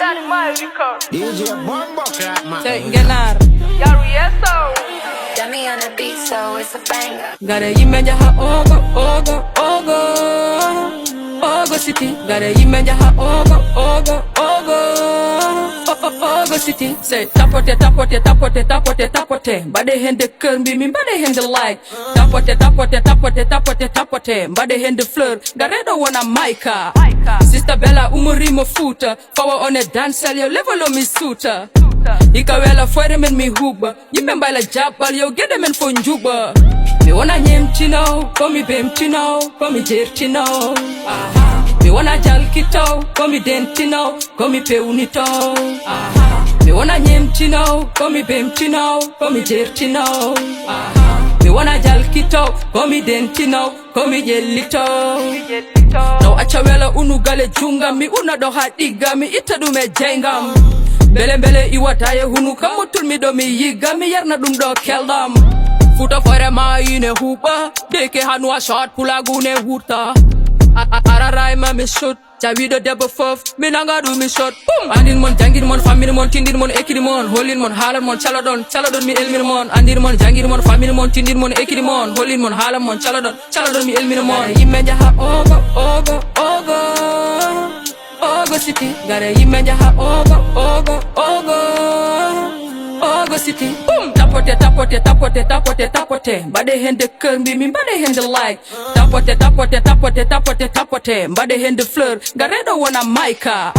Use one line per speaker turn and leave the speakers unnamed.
DJ Bombo Clap, man.
Tengenar
Got me on the beat, so it's a banger.
Gare yimenja ha ogo, ogo, ogo Ogo City Gare yimenja ha ogo, ogo, ogo Ogo City Say tapote, tapote, tapote, tapote, tapote Bade hende kermbi, mi bade hende like Tapote, tapote, tapote, tapote, tapote Bade hende fleur, gare do wana maika Sister Bella umurimo futa Power on a dance, yo level on mi suta Ikawela fuere men mi huba Yimemba la jabal yo gede men fo njuba Mi wana nyem chino Komi bem chino Komi jer chino Mi wana jal kito Komi den chino Komi peunito Mi wana nyem chino Komi bem chino Komi jer chino Mi wana jal kito Komi den chino Komi jelito No achawela unugale junga Mi unadoha diga Mi itadume jengam Bele bele iwataye hunu kamutul mi do mi yiga mi yarna dum do keldam Futa fore ma ine huba Deke hanwa shot pulagune hurta Ararai ma mi shot Chawido debo fof Minanga du mi shot Boom Andin mon jangir mon famine mon tindir mon ekiri mon Holin mon halan mon chaladon mi elmir mon Andir mon jangir mon famine mon tindir mon ekiri mon Holin mon halan mon chaladon mi elmir mon Yimenja ha ogo ogo ogo Ogo City, gare yimenja ha ogo, ogo, ogo Ogo City, boom Tapote, tapote, tapote, tapote, tapote Bade hende kermbi, mi bade hende like Tapote, tapote, tapote, tapote, tapote Bade hende fleur, gare do wana maika